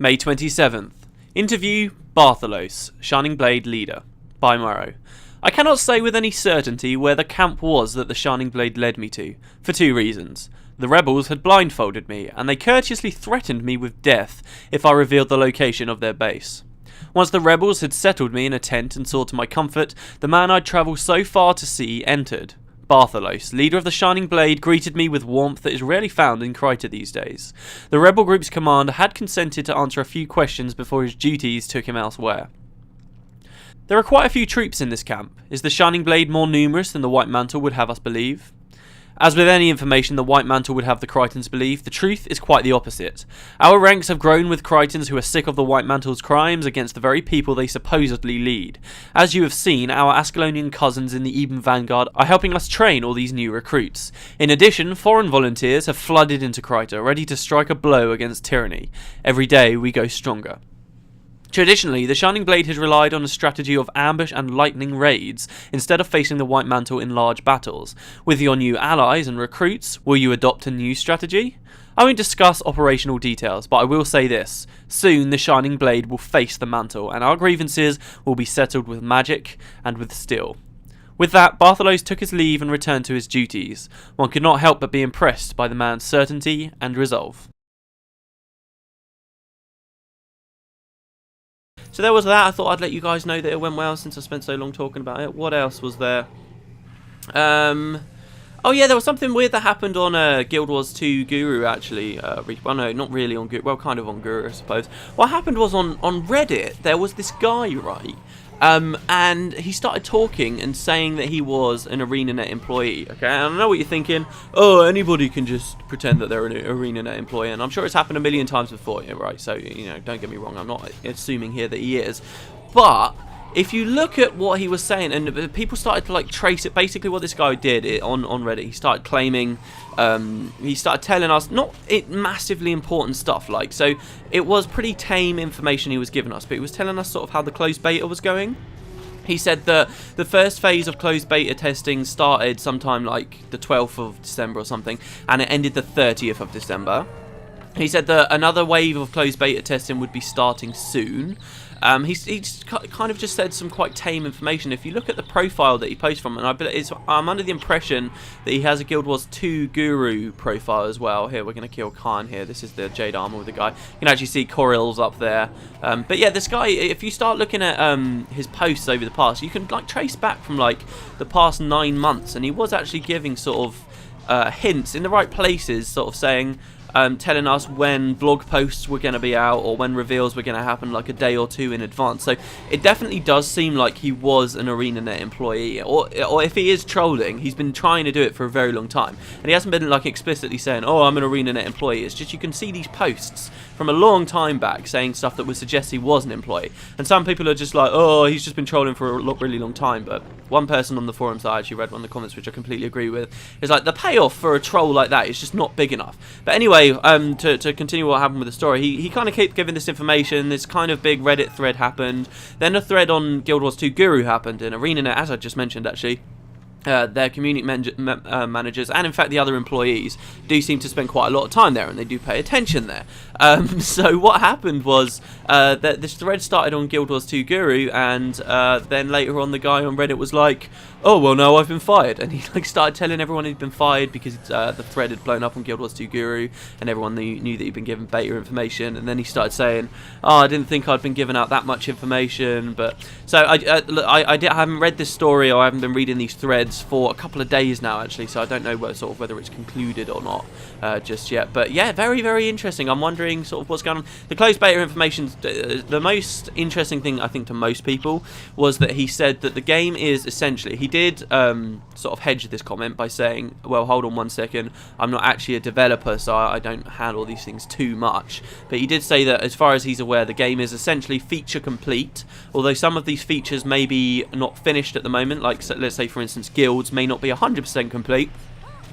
May 27th. Interview Bartholow, Shining Blade leader. By Morrow. I cannot say with any certainty where the camp was that the Shining Blade led me to, for two reasons. The rebels had blindfolded me, and they courteously threatened me with death if I revealed the location of their base. Once the rebels had settled me in a tent and saw to my comfort, the man I'd travelled so far to see entered. Bartholow, leader of the Shining Blade, greeted me with warmth that is rarely found in Kryta these days. The rebel group's commander had consented to answer a few questions before his duties took him elsewhere. There are quite a few troops in this camp. Is the Shining Blade more numerous than the White Mantle would have us believe? As with any information the White Mantle would have the Krytans believe, the truth is quite the opposite. Our ranks have grown with Krytans who are sick of the White Mantle's crimes against the very people they supposedly lead. As you have seen, our Ascalonian cousins in the Eben Vanguard are helping us train all these new recruits. In addition, foreign volunteers have flooded into Kryta, ready to strike a blow against tyranny. Every day we go stronger. Traditionally, the Shining Blade has relied on a strategy of ambush and lightning raids, instead of facing the White Mantle in large battles. With your new allies and recruits, will you adopt a new strategy? I won't discuss operational details, but I will say this. Soon the Shining Blade will face the Mantle, and our grievances will be settled with magic and with steel. With that, Bartholow took his leave and returned to his duties. One could not help but be impressed by the man's certainty and resolve. So there was that. I thought I'd let you guys know that it went well since I spent so long talking about it. What else was there? Oh yeah, there was something weird that happened on Guild Wars 2 Guru actually. Well, no, not really on Guru. Well, kind of on Guru, I suppose. What happened was on Reddit, there was this guy, right? And he started talking and saying that he was an ArenaNet employee, okay? And I know what you're thinking. Oh, anybody can just pretend that they're an ArenaNet employee, and I'm sure it's happened a million times before, right? So, you know, don't get me wrong, I'm not assuming here that he is. But if you look at what he was saying, and people started to like trace it, basically what this guy did on Reddit, he started claiming, he started telling us not massively important stuff, like, so it was pretty tame information he was giving us, but he was telling us sort of how the closed beta was going. He said that the first phase of closed beta testing started sometime like the 12th of December or something, and it ended the 30th of December. He said that another wave of closed beta testing would be starting soon. He's kind of just said some quite tame information. If you look at the profile that he posts from, and I'm under the impression that he has a Guild Wars 2 Guru profile as well. Here, we're going to kill Khan here. This is the Jade Armor with the guy. You can actually see Corill's up there. But yeah, this guy, if you start looking at his posts over the past, you can like trace back from like the past 9 months, and he was actually giving sort of hints in the right places, sort of saying, telling us when blog posts were going to be out or when reveals were going to happen like a day or two in advance. So it definitely does seem like he was an ArenaNet employee, or if he is trolling, he's been trying to do it for a very long time, and he hasn't been like explicitly saying, oh, I'm an ArenaNet employee. It's just you can see these posts from a long time back saying stuff that would suggest he was an employee, and some people are just like, oh, he's just been trolling for a really long time. But one person on the forums that I actually read one of the comments, which I completely agree with, is like the payoff for a troll like that is just not big enough. But anyway, to continue what happened with the story, he kind of kept giving this information. This kind of big Reddit thread happened, then a thread on Guild Wars 2 Guru happened, and ArenaNet, as I just mentioned actually, their community managers and in fact the other employees do seem to spend quite a lot of time there, and they do pay attention there. So what happened was that this thread started on Guild Wars 2 Guru, and then later on the guy on Reddit was like, oh, well, no, I've been fired. And he like started telling everyone he'd been fired because the thread had blown up on Guild Wars 2 Guru, and everyone knew that he'd been given beta information. And then he started saying, oh, I didn't think I'd been given out that much information. But so I haven't read this story, or I haven't been reading these threads for a couple of days now actually, so I don't know whether it's concluded or not just yet. But yeah, very, very interesting. I'm wondering sort of what's going on. The closed beta information, the most interesting thing I think to most people was that he said that the game is essentially, he did sort of hedge this comment by saying, well, hold on one second, I'm not actually a developer, so I don't handle these things too much. But he did say that as far as he's aware, the game is essentially feature complete, although some of these features may be not finished at the moment, like let's say for instance guilds may not be 100% complete.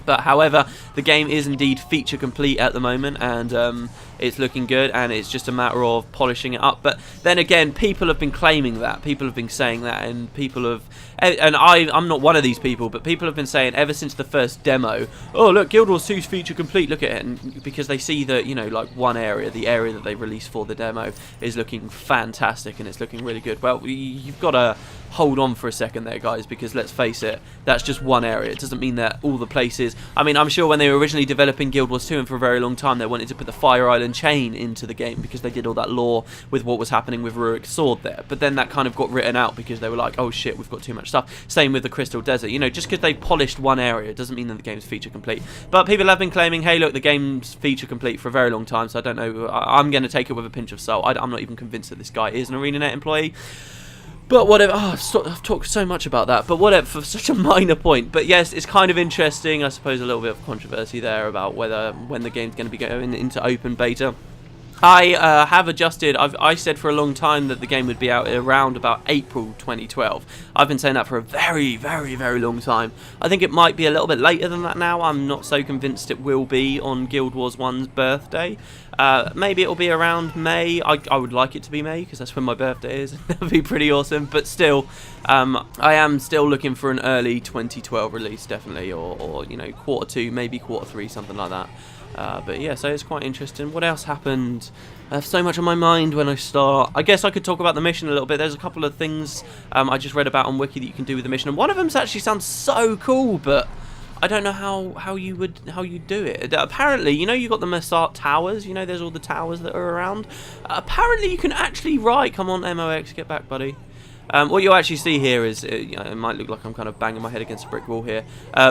But however, the game is indeed feature complete at the moment, and it's looking good, and it's just a matter of polishing it up. But then again, people have been claiming that, people have been saying that, and people have, and I'm not one of these people, but people have been saying ever since the first demo, oh look, Guild Wars 2's feature complete, look at it, and because they see that, you know, like one area, the area that they released for the demo is looking fantastic, and it's looking really good. Well, you've got to hold on for a second there, guys, because let's face it, that's just one area. It doesn't mean that all the places, I mean, I'm sure when they were originally developing Guild Wars 2, and for a very long time, they wanted to put the Fire Island chain into the game because they did all that lore with what was happening with Rurik's sword there. But then that kind of got written out because they were like, oh shit, we've got too much stuff. Same with the Crystal Desert. You know, just because they polished one area doesn't mean that the game's feature complete. But people have been claiming, hey, look, the game's feature complete for a very long time, so I don't know. I'm going to take it with a pinch of salt. I'm not even convinced that this guy is an ArenaNet employee. But whatever, I've talked so much about that, but whatever, for such a minor point. But yes, it's kind of interesting, I suppose a little bit of controversy there about when the game's going to be going into open beta. I have adjusted. I said for a long time that the game would be out around about April 2012. I've been saying that for a very, very, very long time. I think it might be a little bit later than that now. I'm not so convinced it will be on Guild Wars 1's birthday. Maybe it'll be around May. I would like it to be May because that's when my birthday is. That would be pretty awesome. But still, I am still looking for an early 2012 release, definitely, or you know, Q2, maybe Q3, something like that. But yeah, so it's quite interesting. What else happened? I have so much on my mind when I start. I guess I could talk about the mission a little bit. There's a couple of things I just read about on Wiki that you can do with the mission, and one of them actually sounds so cool, but I don't know how you do it. Apparently, you know, you got the Massart towers. You know, there's all the towers that are around. Apparently, you can actually ride. Come on, MOX, get back, buddy. What you'll actually see here is, it might look like I'm kind of banging my head against a brick wall here.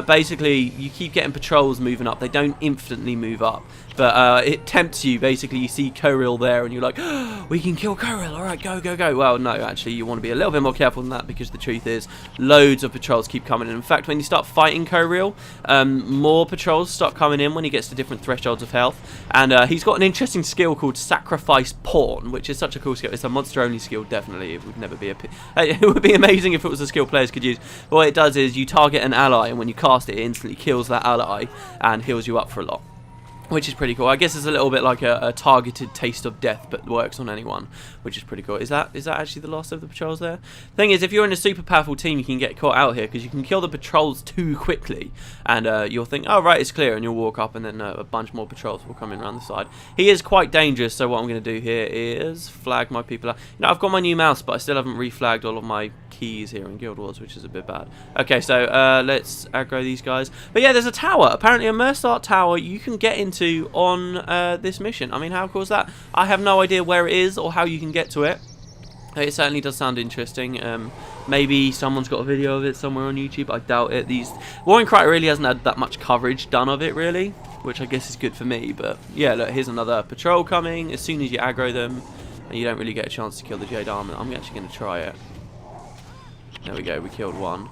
Basically, you keep getting patrols moving up. They don't instantly move up, but it tempts you. Basically, you see Kirill there, and you're like, oh, we can kill Kirill. All right, go, go, go. Well, no, actually, you want to be a little bit more careful than that, because the truth is, loads of patrols keep coming in. In fact, when you start fighting Kirill, more patrols start coming in when he gets to different thresholds of health. And he's got an interesting skill called Sacrifice Pawn, which is such a cool skill. It's a monster-only skill, definitely. It would never be a... It would be amazing if it was a skill players could use. But what it does is you target an ally, and when you cast it, it instantly kills that ally and heals you up for a lot, which is pretty cool. I guess it's a little bit like a targeted taste of death, but works on anyone, which is pretty cool. Is that actually the last of the patrols there? Thing is, if you're in a super powerful team, you can get caught out here because you can kill the patrols too quickly, and you'll think, oh right, it's clear, and you'll walk up, and then a bunch more patrols will come in around the side. He is quite dangerous, so what I'm going to do here is flag my people out. You know, I've got my new mouse, but I still haven't reflagged all of my keys here in Guild Wars, which is a bit bad. Okay, so let's aggro these guys. But yeah, there's a tower. Apparently a Massart tower you can get into on this mission. I mean, how cool is that? I have no idea where it is or how you can get to it. It certainly does sound interesting. Maybe someone's got a video of it somewhere on YouTube. I doubt it. Warring Kryta really hasn't had that much coverage done of it, really, which I guess is good for me. But yeah, look, here's another patrol coming. As soon as you aggro them, and you don't really get a chance to kill the Jade Armor, I'm actually going to try it. There we go, we killed one.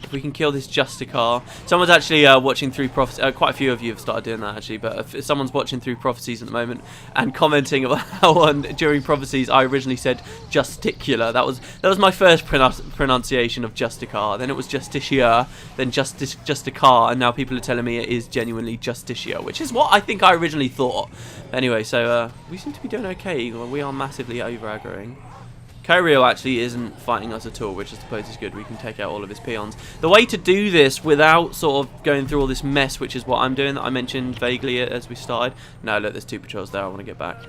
If we can kill this Justicar. Someone's actually watching through Prophecies. Quite a few of you have started doing that, actually. But if someone's watching through Prophecies at the moment and commenting about how during Prophecies I originally said Justicular. That was my first pronunciation of Justicar. Then it was Justicia. Then Justicar. And now people are telling me it is genuinely Justicia, which is what I think I originally thought. Anyway, so we seem to be doing okay. We are massively over-aggroing. Kirill actually isn't fighting us at all, which I suppose is good. We can take out all of his peons. The way to do this without sort of going through all this mess, which is what I'm doing, that I mentioned vaguely as we started. No, look, there's two patrols there. I want to get back.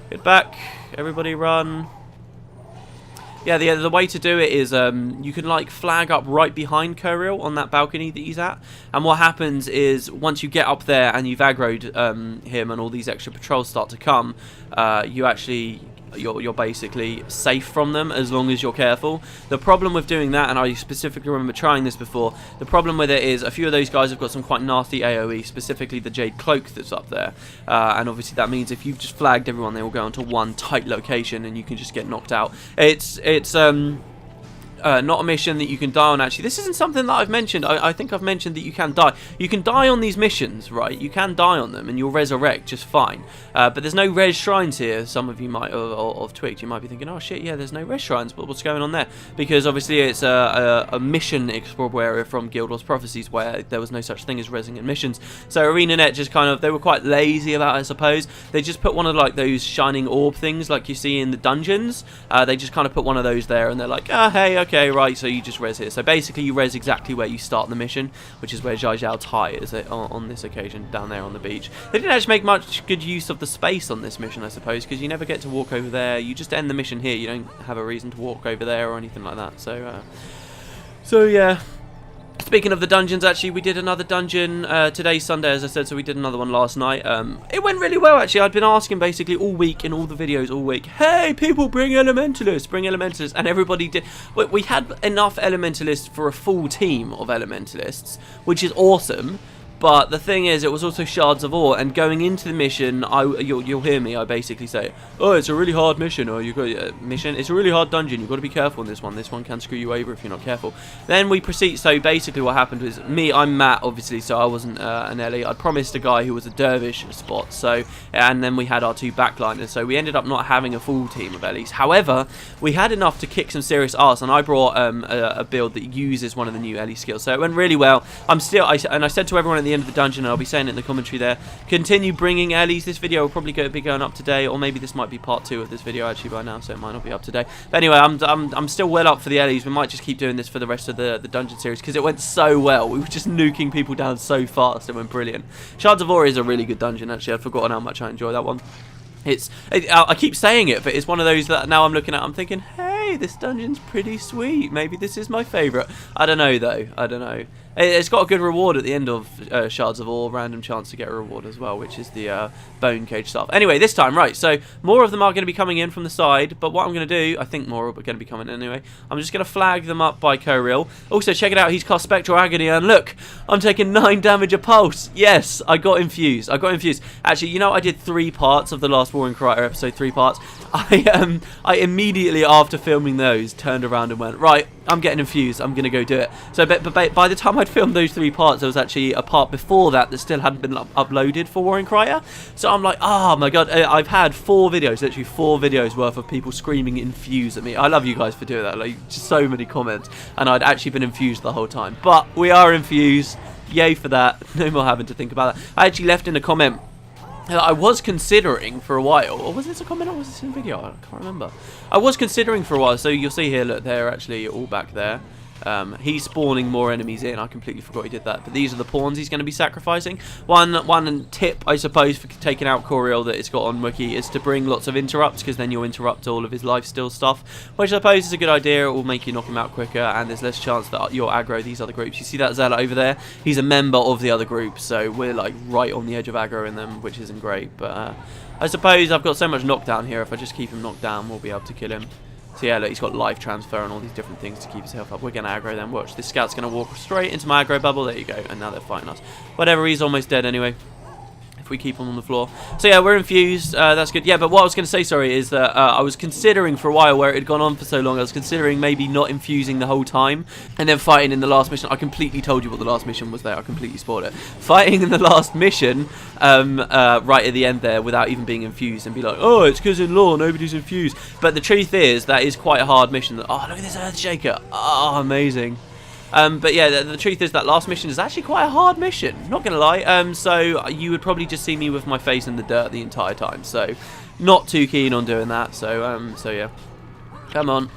Get back. Everybody run. Yeah, the way to do it is you can like flag up right behind Kirill on that balcony that he's at. And what happens is once you get up there and you've aggroed him and all these extra patrols start to come, you're basically safe from them as long as you're careful. The problem with doing that, and I specifically remember trying this before, the problem with it is a few of those guys have got some quite nasty AoE, specifically the Jade Cloak that's up there. And obviously that means if you've just flagged everyone, they will go into one tight location and you can just get knocked out. not a mission that you can die on, actually. This isn't something that I've mentioned. I think I've mentioned that you can die. You can die on these missions, right? You can die on them and you'll resurrect just fine. But there's no res shrines here. Some of you might have tweaked. You might be thinking, oh shit, yeah, there's no res shrines, but what's going on there? Because obviously it's a mission explorable area from Guild Wars Prophecies where there was no such thing as resing in missions. So ArenaNet just kind of, they were quite lazy about it, I suppose. They just put one of like those shining orb things like you see in the dungeons. They just kind of put one of those there and they're like, oh, hey, okay. Okay, right, so you just res here. So basically you res exactly where you start the mission, which is where Zhai Zhao Tai is on this occasion, down there on the beach. They didn't actually make much good use of the space on this mission, I suppose, because you never get to walk over there. You just end the mission here. You don't have a reason to walk over there or anything like that. So yeah. Speaking of the dungeons, actually, we did another dungeon today, Sunday, as I said, so we did another one last night. It went really well, actually. I'd been asking basically all week in all the videos all week, hey, people, bring Elementalists, and everybody did. We had enough Elementalists for a full team of Elementalists, which is awesome. But the thing is, it was also Shards of Ore, and going into the mission, you'll hear me, I basically say, oh, it's a really hard mission, or it's a really hard dungeon, you've got to be careful in this one. This one can screw you over if you're not careful. Then we proceed, so basically what happened was, I'm Matt, obviously, so I wasn't an Ellie. I promised a guy who was a Dervish spot, and then we had our two backliners, so we ended up not having a full team of Ellies. However, we had enough to kick some serious arse, and I brought a build that uses one of the new Ellie skills, so it went really well. I said to everyone at the end of the dungeon, and I'll be saying it in the commentary there, continue bringing Ellies. This video will probably be going up today, or maybe this might be part 2 of this video actually by now, so it might not be up today. But anyway, I'm still well up for the Ellies. We might just keep doing this for the rest of the dungeon series because it went so well. We were just nuking people down so fast. It went brilliant. Shards of Ore is a really good dungeon, actually. I'd forgotten how much I enjoy that one. I keep saying it, but it's one of those that now I'm looking at, I'm thinking, hey, this dungeon's pretty sweet. Maybe this is my favourite. I don't know, though. I don't know. It's got a good reward at the end of Shards of Ore, random chance to get a reward as well, which is the bone cage stuff. Anyway, this time, right, so more of them are going to be coming in from the side, but what I'm going to do, I think more are going to be coming in anyway, I'm just going to flag them up by Koreal. Also, check it out, he's cast Spectral Agony, and look, I'm taking 9 damage a pulse. Yes, I got infused. Actually, you know, I did 3 parts of the last War in Kryta episode, 3 parts. I immediately after filming those turned around and went, right, I'm getting infused, I'm going to go do it. So but by the time I'd filmed those 3 parts, there was actually a part before that still hadn't been uploaded for War in Kryta. So I'm like, oh my god, I've had 4 videos, literally 4 videos worth of people screaming infused at me. I love you guys for doing that, like just so many comments, and I'd actually been infused the whole time. But we are infused, yay for that, no more having to think about that. I actually left in a comment that I was considering for a while, or was this a comment or was this in a video? I can't remember. I was considering for a while, so you'll see here, look, they're actually all back there. He's spawning more enemies in. I completely forgot he did that. But these are the pawns he's going to be sacrificing. One tip, I suppose, for taking out Koreal that it's got on Wiki is to bring lots of interrupts, because then you'll interrupt all of his lifesteal stuff, which I suppose is a good idea. It will make you knock him out quicker, and there's less chance that you'll aggro these other groups. You see that Zealot over there? He's a member of the other group, so we're like right on the edge of aggroing them, which isn't great. But I suppose I've got so much knockdown here. If I just keep him knocked down, we'll be able to kill him. So yeah, look, he's got life transfer and all these different things to keep his health up. We're going to aggro them. Watch, this scout's going to walk straight into my aggro bubble. There you go. And now they're fighting us. Whatever, he's almost dead anyway. If we keep him on the floor. So yeah, we're infused. That's good. Yeah, but what I was going to say, sorry, is that I was considering for a while, where it had gone on for so long, I was considering maybe not infusing the whole time and then fighting in the last mission. I completely told you what the last mission was there. I completely spoiled it. Fighting in the last mission right at the end there without even being infused and be like, oh, it's because in law nobody's infused. But the truth is, that is quite a hard mission. Oh, look at this Earthshaker. Oh, amazing. But yeah, the truth is that last mission is actually quite a hard mission, not gonna lie. So you would probably just see me with my face in the dirt the entire time, so not too keen on doing that. So yeah, come on.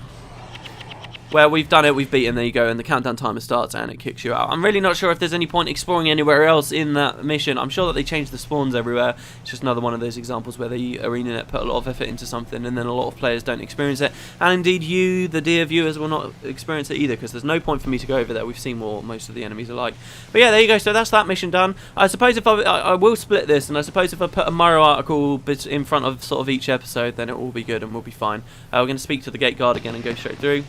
Well, we've done it, we've beaten, there you go, and the countdown timer starts and it kicks you out. I'm really not sure if there's any point exploring anywhere else in that mission. I'm sure that they changed the spawns everywhere. It's just another one of those examples where the ArenaNet put a lot of effort into something and then a lot of players don't experience it. And indeed you, the dear viewers, will not experience it either, because there's no point for me to go over there. We've seen what most of the enemies are like. But yeah, there you go, so that's that mission done. I suppose if I will split this, and I suppose if I put a Murrow article in front of sort of each episode, then it will be good and we'll be fine. We're going to speak to the gate guard again and go straight through.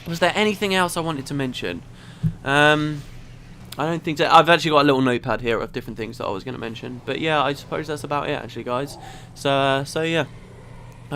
Was there anything else I wanted to mention? I don't think so. I've actually got a little notepad here of different things that I was going to mention. But yeah, I suppose that's about it actually, guys. So yeah.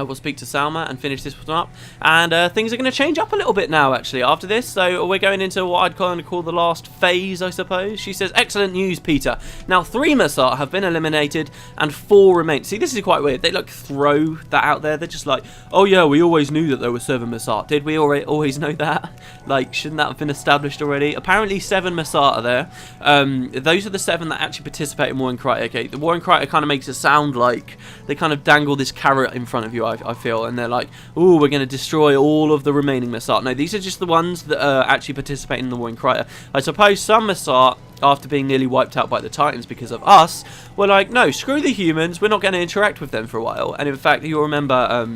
We'll speak to Salma and finish this one up, and things are going to change up a little bit now actually after this, so we're going into what I'd kind of call the last phase, I suppose. She says, excellent news, Peter. Now 3 Massart have been eliminated and 4 remain. See, this is quite weird. They like throw that out there. They're just like, oh yeah, we always knew that there were 7 Massart. Did we always know that? Like, shouldn't that have been established already? Apparently 7 Massart are there. Those are the 7 that actually participate in War in Kryta. Okay, the War in Kryta kind of makes it sound like they kind of dangle this carrot in front of you, I feel, and they're like, oh, we're going to destroy all of the remaining Massart. No, these are just the ones that actually participate in the War in Kryta. I suppose some Massart, after being nearly wiped out by the Titans because of us, were like, no, screw the humans, we're not going to interact with them for a while. And in fact, you'll remember,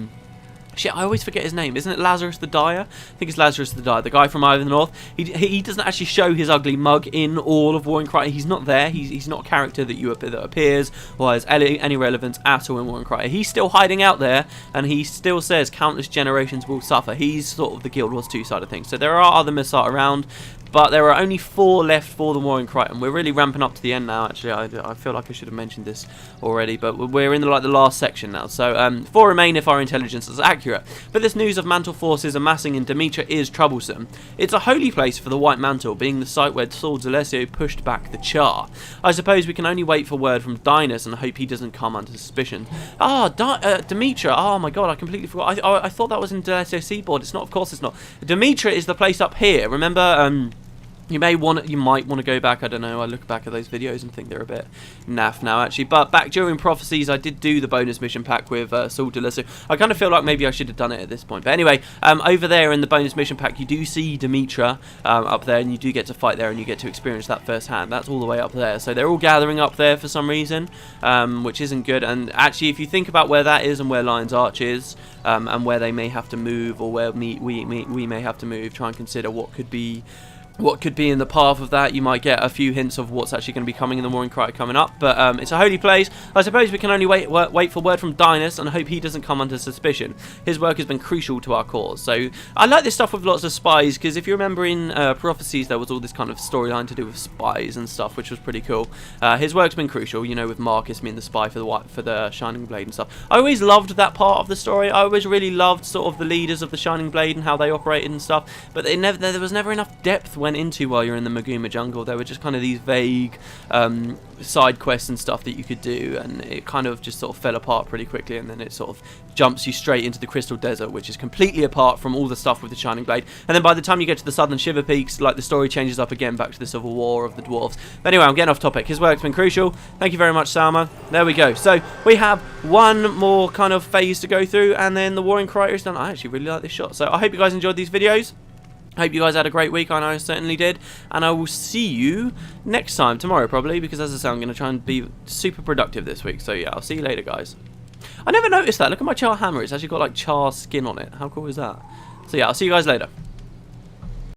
shit, I always forget his name. Isn't it Lazarus the Dyer? I think it's Lazarus the Dyer, the guy from Eye of the North. He doesn't actually show his ugly mug in all of War in Kryta. He's not there. He's not a character that appears or has any relevance at all in War in Kryta. He's still hiding out there, and he still says countless generations will suffer. He's sort of the Guild Wars 2 side of things. So there are other Massart around, but there are only 4 left for the War in Kryta. We're really ramping up to the end now, actually. I feel like I should have mentioned this already, but we're in the last section now. So 4 remain if our intelligence is accurate. But this news of Mantle forces amassing in Demetra is troublesome. It's a holy place for the White Mantle, being the site where Saul D'Alessio pushed back the Char. I suppose we can only wait for word from Dinas and hope he doesn't come under suspicion. Demetra. Oh my god, I completely forgot. I thought that was in D'Alessio Seaboard. It's not, of course it's not. Demetra is the place up here. Remember, you might want to go back. I don't know. I look back at those videos and think they're a bit naff now, actually. But back during Prophecies, I did do the bonus mission pack with Saul D'Alessio. I kind of feel like maybe I should have done it at this point. But anyway, over there in the bonus mission pack, you do see Demetra up there, and you do get to fight there, and you get to experience that firsthand. That's all the way up there. So they're all gathering up there for some reason, which isn't good. And actually, if you think about where that is and where Lion's Arch is, and where they may have to move, or where we may have to move, try and consider what could be in the path of that. You might get a few hints of what's actually going to be coming in the War in Kryta coming up, but it's a holy place. I suppose we can only wait for word from Dinas and hope he doesn't come under suspicion. His work has been crucial to our cause. So I like this stuff with lots of spies, because if you remember in Prophecies, there was all this kind of storyline to do with spies and stuff, which was pretty cool. His work's been crucial, you know, with Marcus being the spy for the Shining Blade and stuff. I always loved that part of the story. I always really loved sort of the leaders of the Shining Blade and how they operated and stuff, but there was never enough depth went into while you're in the Maguma jungle. There were just kind of these vague side quests and stuff that you could do, and it kind of just sort of fell apart pretty quickly, and then it sort of jumps you straight into the Crystal Desert, which is completely apart from all the stuff with the Shining Blade. And then by the time you get to the Southern Shiver Peaks, like, the story changes up again back to the Civil War of the Dwarves. But anyway, I'm getting off topic. His work's been crucial. Thank you very much, Salma. There we go. So we have one more kind of phase to go through, and then the War in Kryta is done. I actually really like this shot. So I hope you guys enjoyed these videos. Hope you guys had a great week. I know I certainly did. And I will see you next time, tomorrow probably, because as I say, I'm going to try and be super productive this week. So yeah, I'll see you later, guys. I never noticed that. Look at my Char hammer. It's actually got like Char skin on it. How cool is that? So yeah, I'll see you guys later.